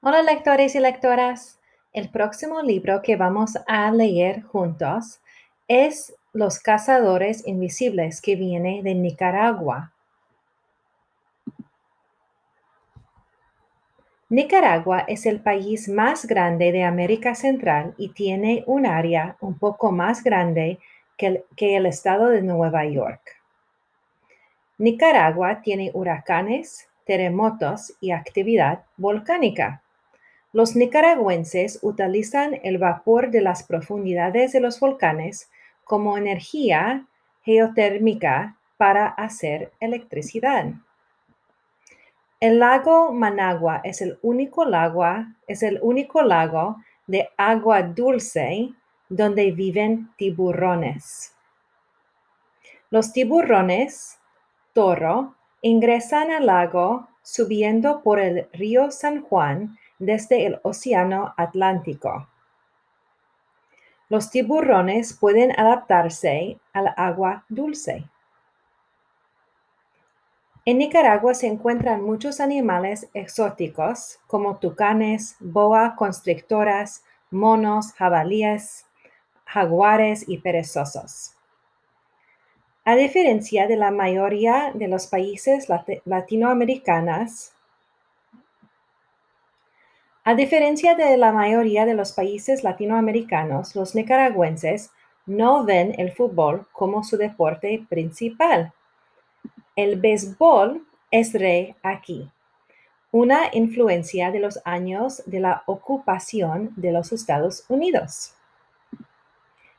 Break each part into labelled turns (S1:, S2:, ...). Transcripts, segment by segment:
S1: Hola lectores y lectoras. El próximo libro que vamos a leer juntos es Los Cazadores Invisibles, que viene de Nicaragua. Nicaragua es el país más grande de América Central y tiene un área un poco más grande que el estado de Nueva York. Nicaragua tiene huracanes, terremotos y actividad volcánica. Los nicaragüenses utilizan el vapor de las profundidades de los volcanes como energía geotérmica para hacer electricidad. El lago Managua es el único lago de agua dulce donde viven tiburones. Los tiburones toro ingresan al lago subiendo por el río San Juan desde el Océano Atlántico. Los tiburones pueden adaptarse al agua dulce. En Nicaragua se encuentran muchos animales exóticos como tucanes, boa constrictoras, monos, jabalíes, jaguares y perezosos. A diferencia de la mayoría de los países latinoamericanos, los nicaragüenses no ven el fútbol como su deporte principal. El béisbol es rey aquí, una influencia de los años de la ocupación de los Estados Unidos.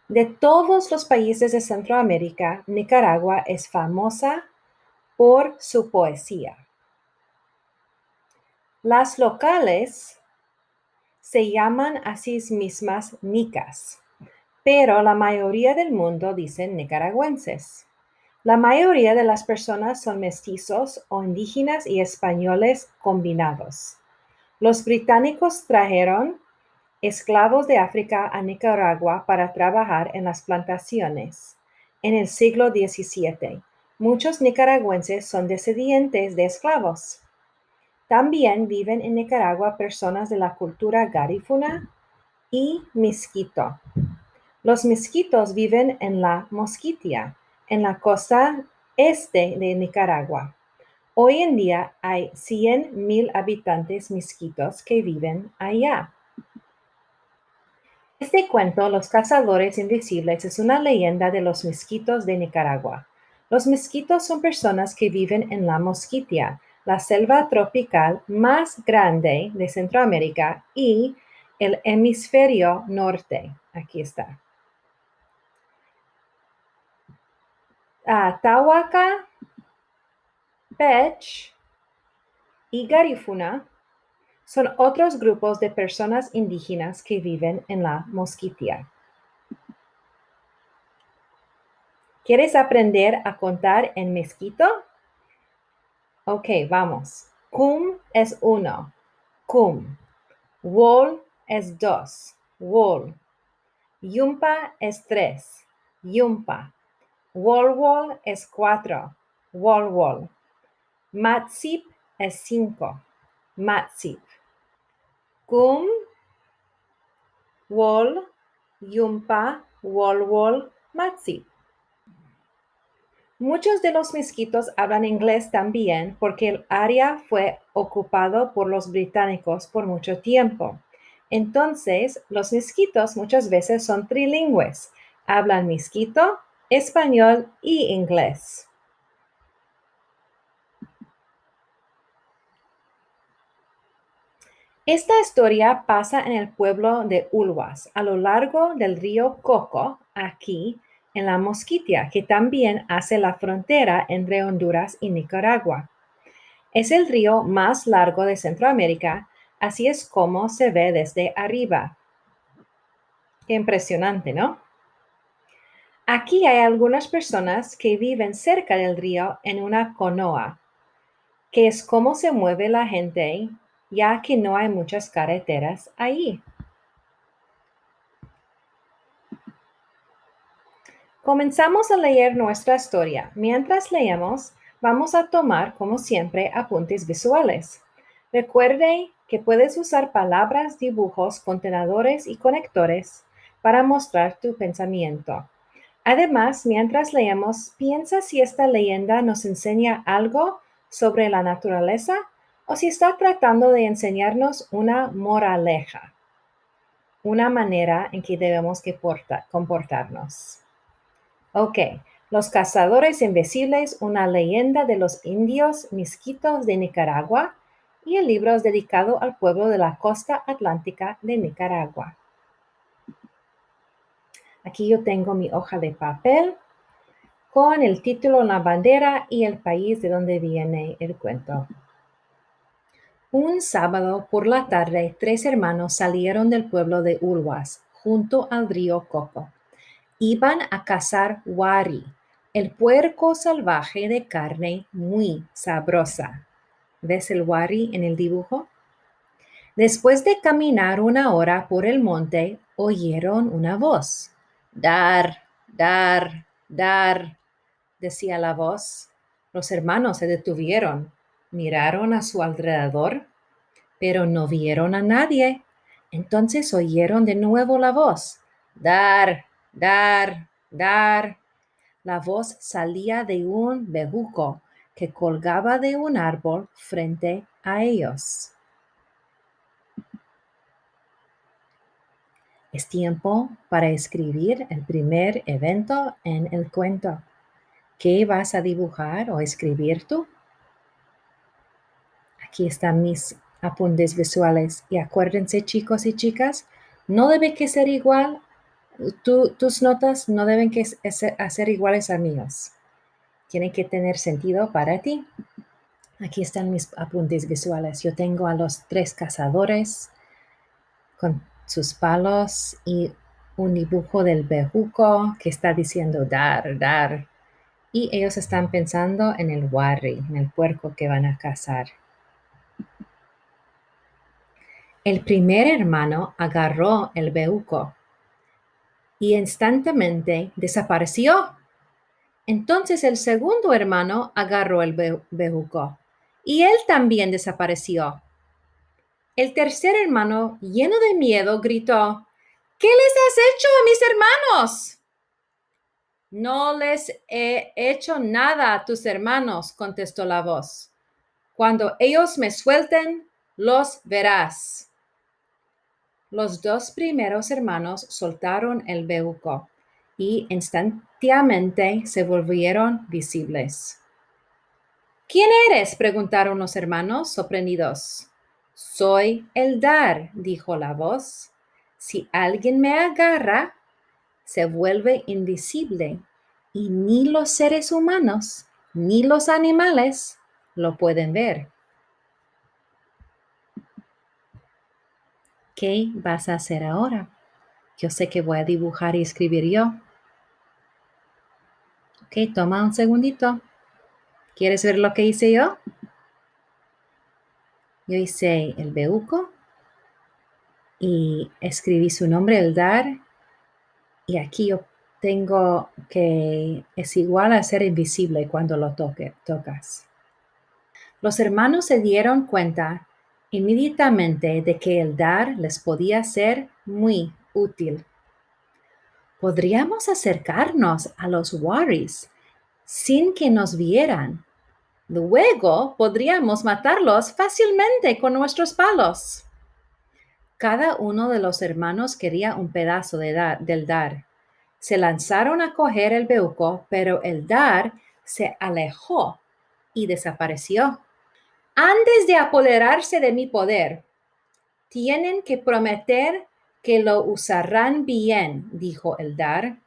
S1: De todos los países de Centroamérica, Nicaragua es famosa por su poesía. Las locales se llaman a sí mismas nicas, pero la mayoría del mundo dicen nicaragüenses. La mayoría de las personas son mestizos o indígenas y españoles combinados. Los británicos trajeron esclavos de África a Nicaragua para trabajar en las plantaciones. En el siglo XVII, muchos nicaragüenses son descendientes de esclavos. También viven en Nicaragua personas de la cultura garífuna y misquito. Los misquitos viven en la Mosquitia, en la costa este de Nicaragua. Hoy en día hay 100,000 habitantes misquitos que viven allá. Este cuento, Los Cazadores Invisibles, es una leyenda de los misquitos de Nicaragua. Los misquitos son personas que viven en la Mosquitia, la selva tropical más grande de Centroamérica y el hemisferio norte. Aquí está. Tahuaca, Pech y Garifuna son otros grupos de personas indígenas que viven en la Mosquitia. ¿Quieres aprender a contar en mezquito? Ok, vamos. Cum es 1. Cum. Wol es 2. Wol. Yumpa es 3. Yumpa. Wol es 4. Wol. Matsip es 5. Matsip. Cum, wol, yumpa, wol, matsip. Muchos de los misquitos hablan inglés también porque el área fue ocupado por los británicos por mucho tiempo. Entonces, los misquitos muchas veces son trilingües. Hablan misquito, español y inglés. Esta historia pasa en el pueblo de Ulhuas, a lo largo del río Coco, aquí en la Mosquitia, que también hace la frontera entre Honduras y Nicaragua. Es el río más largo de Centroamérica, así es como se ve desde arriba. Qué impresionante, ¿no? Aquí hay algunas personas que viven cerca del río en una canoa, que es como se mueve la gente, ya que no hay muchas carreteras ahí. Comenzamos a leer nuestra historia. Mientras leemos, vamos a tomar, como siempre, apuntes visuales. Recuerde que puedes usar palabras, dibujos, contenedores y conectores para mostrar tu pensamiento. Además, mientras leemos, piensa si esta leyenda nos enseña algo sobre la naturaleza o si está tratando de enseñarnos una moraleja, una manera en que debemos comportarnos. Ok, Los Cazadores Invisibles, una leyenda de los indios misquitos de Nicaragua, y el libro es dedicado al pueblo de la costa atlántica de Nicaragua. Aquí yo tengo mi hoja de papel con el título, la bandera y el país de donde viene el cuento. Un sábado por la tarde, 3 hermanos salieron del pueblo de Ulwas, junto al río Coco. Iban a cazar wari, el puerco salvaje de carne muy sabrosa. ¿Ves el wari en el dibujo? Después de caminar 1 hora por el monte, oyeron una voz. Dar, dar, dar, decía la voz. Los hermanos se detuvieron, miraron a su alrededor, pero no vieron a nadie. Entonces oyeron de nuevo la voz. Dar, dar, dar. La voz salía de un bejuco que colgaba de un árbol frente a ellos. Es tiempo para escribir el primer evento en el cuento. ¿Qué vas a dibujar o escribir tú? Aquí están mis apuntes visuales. Y acuérdense, chicos y chicas, no debe que ser igual. Tus notas no deben que ser iguales a míos. Tienen que tener sentido para ti. Aquí están mis apuntes visuales. Yo tengo a los 3 cazadores con sus palos y un dibujo del bejuco que está diciendo dar, dar. Y ellos están pensando en el wari, en el puerco que van a cazar. El primer hermano agarró el bejuco y instantáneamente desapareció. Entonces el segundo hermano agarró el bejuco y él también desapareció. El tercer hermano, lleno de miedo, gritó: ¿Qué les has hecho a mis hermanos? No les he hecho nada a tus hermanos, contestó la voz. Cuando ellos me suelten, los verás. Los 2 primeros hermanos soltaron el bejuco y instantáneamente se volvieron visibles. ¿Quién eres?, preguntaron los hermanos, sorprendidos. Soy el Dar, dijo la voz. Si alguien me agarra, se vuelve invisible y ni los seres humanos ni los animales lo pueden ver. ¿Qué vas a hacer ahora? Yo sé que voy a dibujar y escribir yo. Ok, toma un segundito. ¿Quieres ver lo que hice yo? Yo hice el bejuco y escribí su nombre, el Dar. Y aquí yo tengo que es igual a ser invisible cuando lo tocas. Los hermanos se dieron cuenta inmediatamente de que el dar les podía ser muy útil. Podríamos acercarnos a los waris sin que nos vieran. Luego podríamos matarlos fácilmente con nuestros palos. Cada uno de los hermanos quería un pedazo del dar. Se lanzaron a coger el bejuco, pero el dar se alejó y desapareció. Antes de apoderarse de mi poder, tienen que prometer que lo usarán bien, dijo el dar.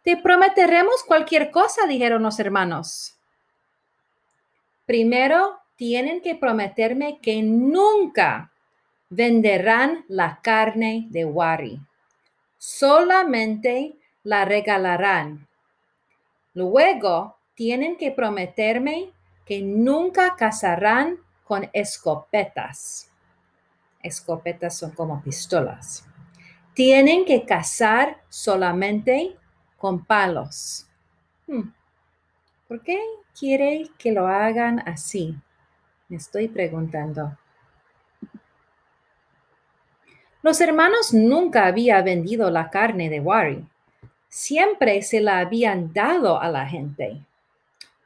S1: Te prometeremos cualquier cosa, dijeron los hermanos. Primero, tienen que prometerme que nunca venderán la carne de wari. Solamente la regalarán. Luego, tienen que prometerme que nunca cazarán con escopetas. Escopetas son como pistolas. Tienen que cazar solamente con palos. ¿Por qué quiere que lo hagan así? Me estoy preguntando. Los hermanos nunca habían vendido la carne de Wari. Siempre se la habían dado a la gente.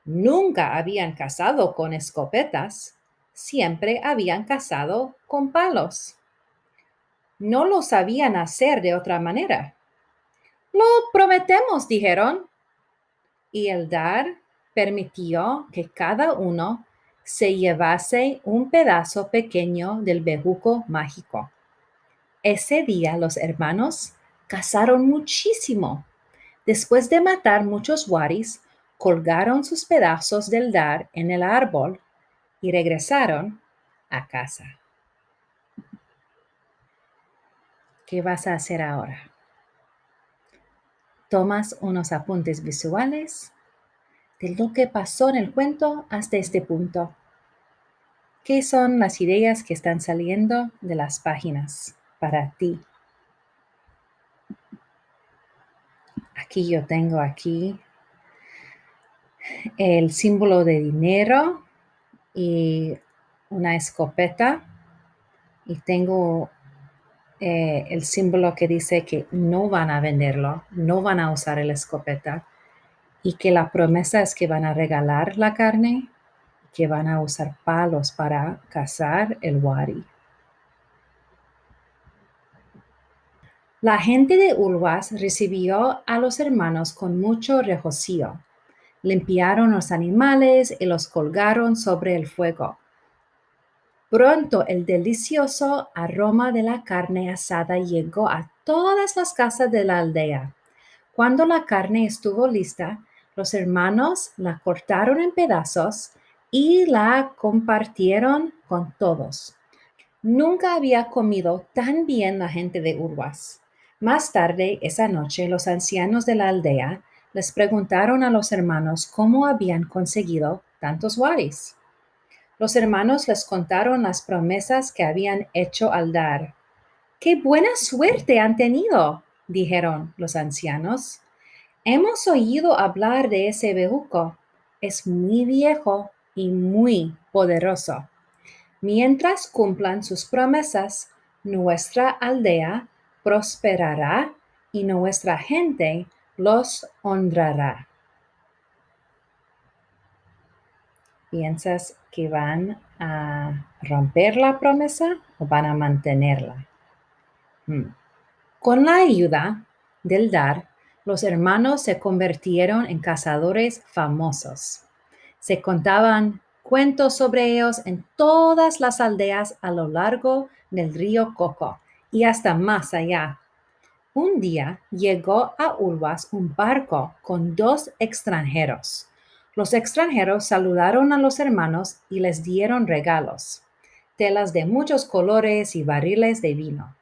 S1: Nunca habían cazado con escopetas. Siempre habían cazado con palos. No lo sabían hacer de otra manera. Lo prometemos, dijeron. Y el dar permitió que cada uno se llevase un pedazo pequeño del bejuco mágico. Ese día los hermanos cazaron muchísimo. Después de matar muchos waris, colgaron sus pedazos del dar en el árbol y regresaron a casa. ¿Qué vas a hacer ahora? Tomas unos apuntes visuales de lo que pasó en el cuento hasta este punto. ¿Qué son las ideas que están saliendo de las páginas para ti? Aquí yo tengo el símbolo de dinero y una escopeta, y tengo el símbolo que dice que no van a venderlo, no van a usar la escopeta, y que la promesa es que van a regalar la carne, que van a usar palos para cazar el wari. La gente de Ulwas recibió a los hermanos con mucho regocijo. Limpiaron los animales y los colgaron sobre el fuego. Pronto el delicioso aroma de la carne asada llegó a todas las casas de la aldea. Cuando la carne estuvo lista, los hermanos la cortaron en pedazos y la compartieron con todos. Nunca había comido tan bien la gente de Urwas. Más tarde esa noche, los ancianos de la aldea les preguntaron a los hermanos cómo habían conseguido tantos waris. Los hermanos les contaron las promesas que habían hecho al dar. ¡Qué buena suerte han tenido!, dijeron los ancianos. Hemos oído hablar de ese bejuco. Es muy viejo y muy poderoso. Mientras cumplan sus promesas, nuestra aldea prosperará y nuestra gente los honrará. ¿Piensas que van a romper la promesa o van a mantenerla? Con la ayuda del dar, los hermanos se convirtieron en cazadores famosos. Se contaban cuentos sobre ellos en todas las aldeas a lo largo del río Coco y hasta más allá. Un día llegó a Ulwas un barco con 2 extranjeros. Los extranjeros saludaron a los hermanos y les dieron regalos, telas de muchos colores y barriles de vino.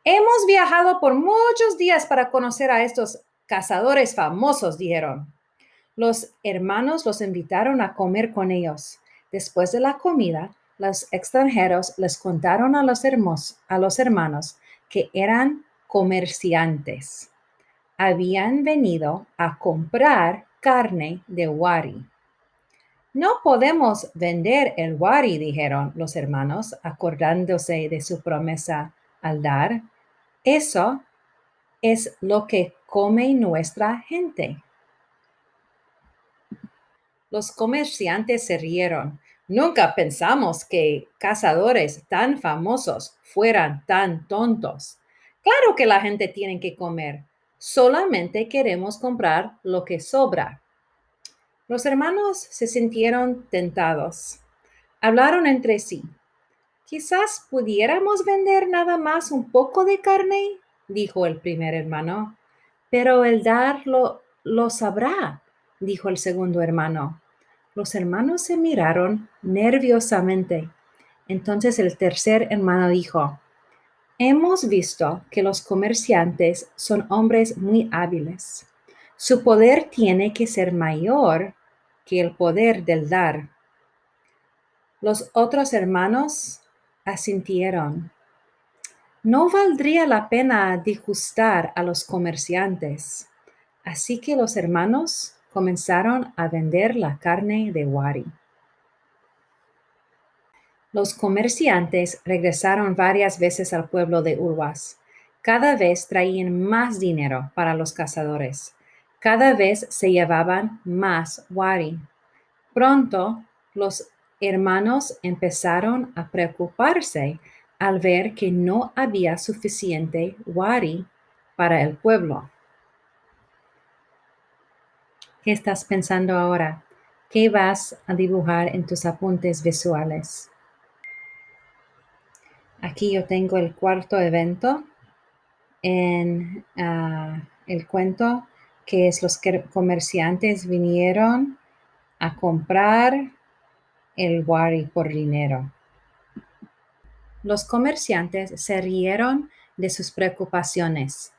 S1: Hemos viajado por muchos días para conocer a estos cazadores famosos, dijeron. Los hermanos los invitaron a comer con ellos. Después de la comida, los extranjeros les contaron a los hermanos que eran comerciantes. Habían venido a comprar carne de wari. No podemos vender el wari, dijeron los hermanos, acordándose de su promesa al dar. Eso es lo que come nuestra gente. Los comerciantes se rieron. Nunca pensamos que cazadores tan famosos fueran tan tontos. Claro que la gente tiene que comer. Solamente queremos comprar lo que sobra. Los hermanos se sintieron tentados. Hablaron entre sí. Quizás pudiéramos vender nada más un poco de carne, dijo el primer hermano. Pero el dar lo sabrá, dijo el segundo hermano. Los hermanos se miraron nerviosamente. Entonces el tercer hermano dijo: Hemos visto que los comerciantes son hombres muy hábiles. Su poder tiene que ser mayor que el poder del dar. Los otros hermanos asintieron. No valdría la pena disgustar a los comerciantes. Así que los hermanos comenzaron a vender la carne de wari. Los comerciantes regresaron varias veces al pueblo de Urwas. Cada vez traían más dinero para los cazadores. Cada vez se llevaban más wari. Pronto los hermanos empezaron a preocuparse al ver que no había suficiente wari para el pueblo. ¿Qué estás pensando ahora? ¿Qué vas a dibujar en tus apuntes visuales? Aquí yo tengo el cuarto evento en el cuento, que es los comerciantes vinieron a comprar el wari por dinero. Los comerciantes se rieron de sus preocupaciones.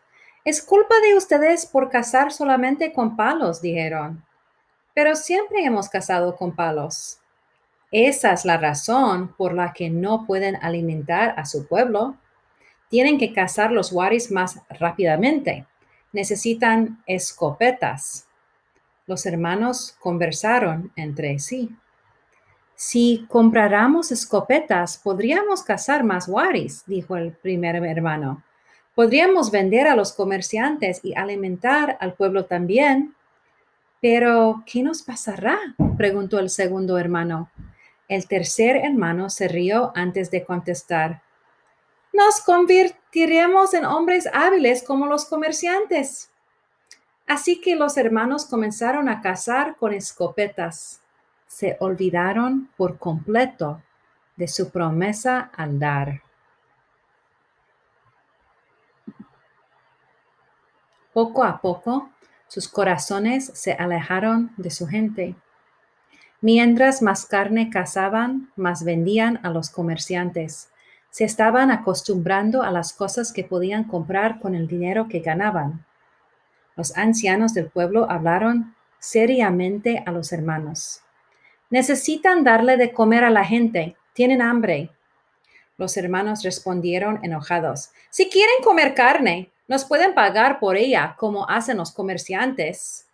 S1: Es culpa de ustedes por cazar solamente con palos, dijeron. Pero siempre hemos cazado con palos. Esa es la razón por la que no pueden alimentar a su pueblo. Tienen que cazar los waris más rápidamente. Necesitan escopetas. Los hermanos conversaron entre sí. Si compráramos escopetas, podríamos cazar más waris, dijo el primer hermano. Podríamos vender a los comerciantes y alimentar al pueblo también. Pero, ¿qué nos pasará? Preguntó el segundo hermano. El tercer hermano se rió antes de contestar. Nos convertiremos en hombres hábiles como los comerciantes. Así que los hermanos comenzaron a cazar con escopetas. Se olvidaron por completo de su promesa al dar. Poco a poco, sus corazones se alejaron de su gente. Mientras más carne cazaban, más vendían a los comerciantes. Se estaban acostumbrando a las cosas que podían comprar con el dinero que ganaban. Los ancianos del pueblo hablaron seriamente a los hermanos. Necesitan darle de comer a la gente. Tienen hambre. Los hermanos respondieron enojados. Si quieren comer carne, nos pueden pagar por ella como hacen los comerciantes.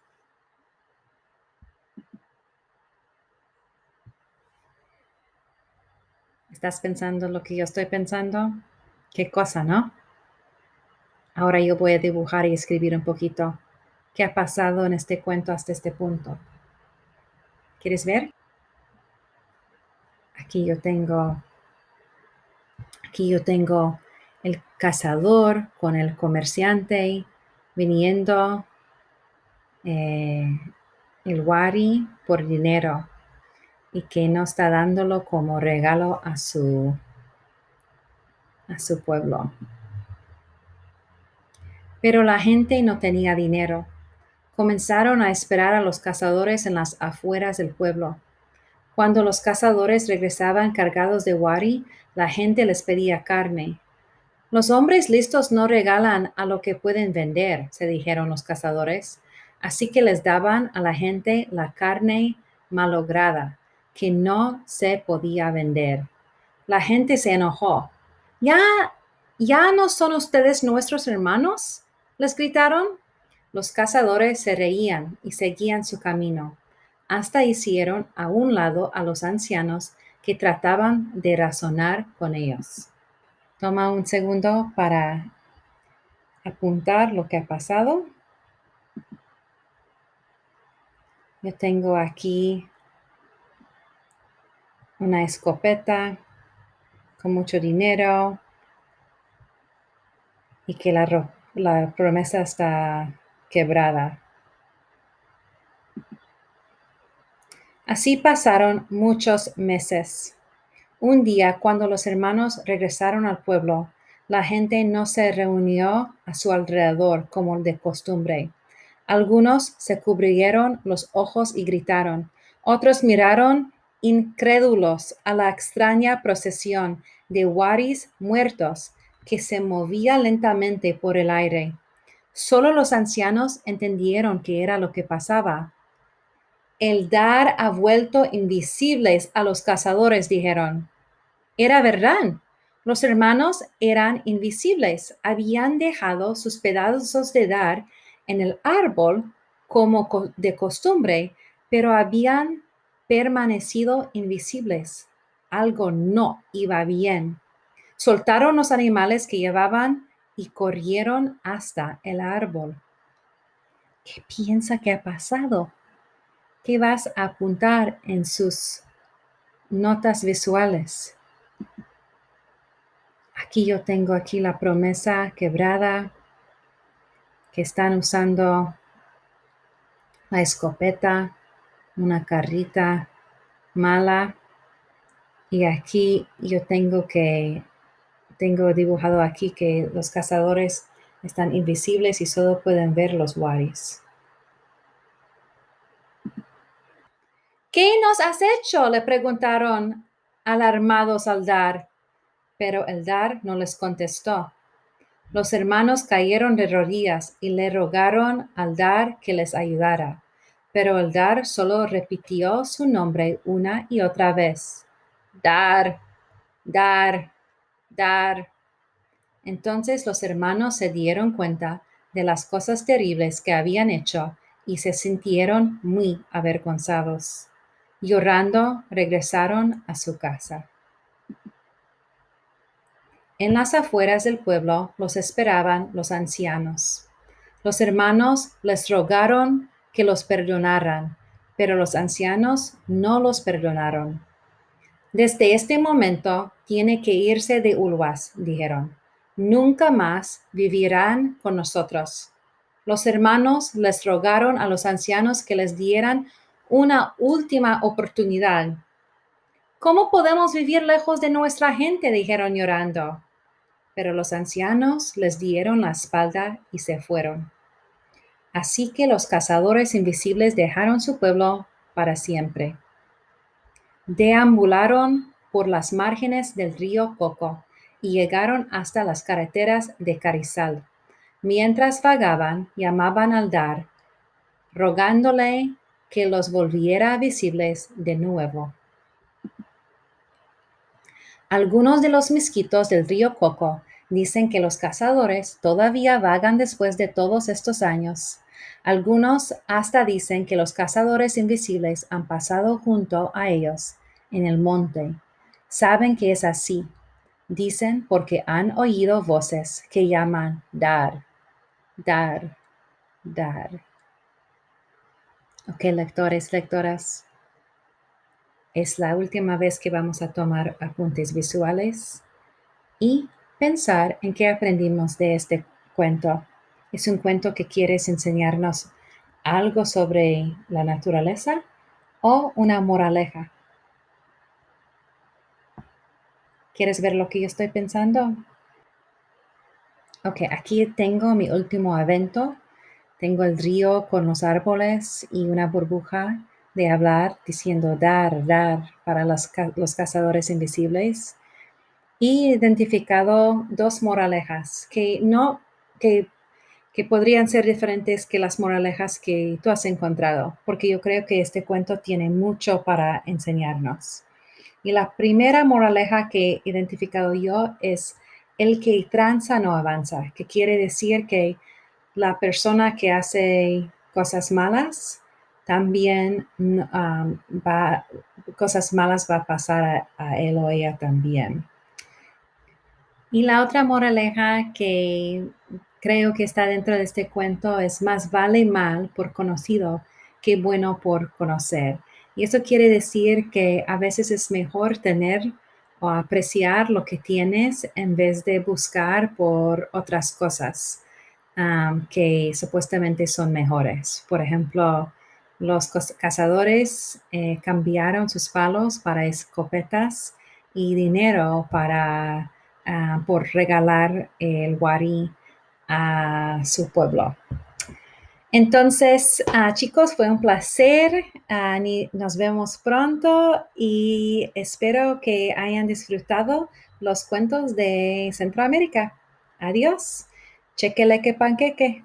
S1: ¿Estás pensando lo que yo estoy pensando? Qué cosa, ¿no? Ahora yo voy a dibujar y escribir un poquito qué ha pasado en este cuento hasta este punto. ¿Quieres ver? Aquí yo tengo el cazador con el comerciante viniendo el wari por dinero y que no está dándolo como regalo a su pueblo. Pero la gente no tenía dinero. Comenzaron a esperar a los cazadores en las afueras del pueblo. Cuando los cazadores regresaban cargados de wari, la gente les pedía carne. Los hombres listos no regalan a lo que pueden vender, se dijeron los cazadores. Así que les daban a la gente la carne malograda, que no se podía vender. La gente se enojó. ¿Ya, ya no son ustedes nuestros hermanos? Les gritaron. Los cazadores se reían y seguían su camino. Hasta hicieron a un lado a los ancianos que trataban de razonar con ellos. Toma un segundo para apuntar lo que ha pasado. Yo tengo aquí una escopeta con mucho dinero y que la promesa está quebrada. Así pasaron muchos meses. Un día, cuando los hermanos regresaron al pueblo, la gente no se reunió a su alrededor como de costumbre. Algunos se cubrieron los ojos y gritaron. Otros miraron incrédulos a la extraña procesión de waris muertos que se movía lentamente por el aire. Solo los ancianos entendieron qué era lo que pasaba. El dar ha vuelto invisibles a los cazadores, dijeron. Era verdad. Los hermanos eran invisibles. Habían dejado sus pedazos de dar en el árbol como de costumbre, pero habían permanecido invisibles. Algo no iba bien. Soltaron los animales que llevaban y corrieron hasta el árbol. ¿Qué piensa que ha pasado? ¿Qué vas a apuntar en sus notas visuales? Aquí yo tengo aquí la promesa quebrada, que están usando la escopeta, una carrita mala. Y aquí yo tengo dibujado aquí que los cazadores están invisibles y solo pueden ver los waris. ¿Qué nos has hecho? Le preguntaron alarmados al Dar, pero el Dar no les contestó. Los hermanos cayeron de rodillas y le rogaron al Dar que les ayudara, pero el Dar solo repitió su nombre una y otra vez. Dar, Dar, Dar. Entonces los hermanos se dieron cuenta de las cosas terribles que habían hecho y se sintieron muy avergonzados. Llorando, regresaron a su casa. En las afueras del pueblo los esperaban los ancianos. Los hermanos les rogaron que los perdonaran, pero los ancianos no los perdonaron. Desde este momento tiene que irse de Ulvas, dijeron. Nunca más vivirán con nosotros. Los hermanos les rogaron a los ancianos que les dieran una última oportunidad. ¿Cómo podemos vivir lejos de nuestra gente? Dijeron llorando. Pero los ancianos les dieron la espalda y se fueron. Así que los cazadores invisibles dejaron su pueblo para siempre. Deambularon por las márgenes del río Coco y llegaron hasta las carreteras de Carizal. Mientras vagaban, llamaban al Dar, rogándole que los volviera visibles de nuevo. Algunos de los misquitos del río Coco dicen que los cazadores todavía vagan después de todos estos años. Algunos hasta dicen que los cazadores invisibles han pasado junto a ellos en el monte. Saben que es así. Dicen porque han oído voces que llaman Dar, Dar, Dar. Ok, lectores, lectoras. Es la última vez que vamos a tomar apuntes visuales y pensar en qué aprendimos de este cuento. ¿Es un cuento que quieres enseñarnos algo sobre la naturaleza o una moraleja? ¿Quieres ver lo que yo estoy pensando? Ok, aquí tengo mi último evento. Tengo el río con los árboles y una burbuja de hablar diciendo dar, dar para los cazadores invisibles. Y identificado dos moralejas que, que podrían ser diferentes que las moralejas que tú has encontrado, porque yo creo que este cuento tiene mucho para enseñarnos. Y la primera moraleja que he identificado yo es el que tranza no avanza, que quiere decir que la persona que hace cosas malas también cosas malas va a pasar a él o ella también. Y la otra moraleja que creo que está dentro de este cuento es más vale mal por conocido que bueno por conocer. Y eso quiere decir que a veces es mejor tener o apreciar lo que tienes en vez de buscar por otras cosas que supuestamente son mejores. Por ejemplo, los cazadores cambiaron sus palos para escopetas y dinero para por regalar el wari a su pueblo. Entonces, chicos, fue un placer. Nos vemos pronto y espero que hayan disfrutado los cuentos de Centroamérica. Adiós. Chequeleque panqueque.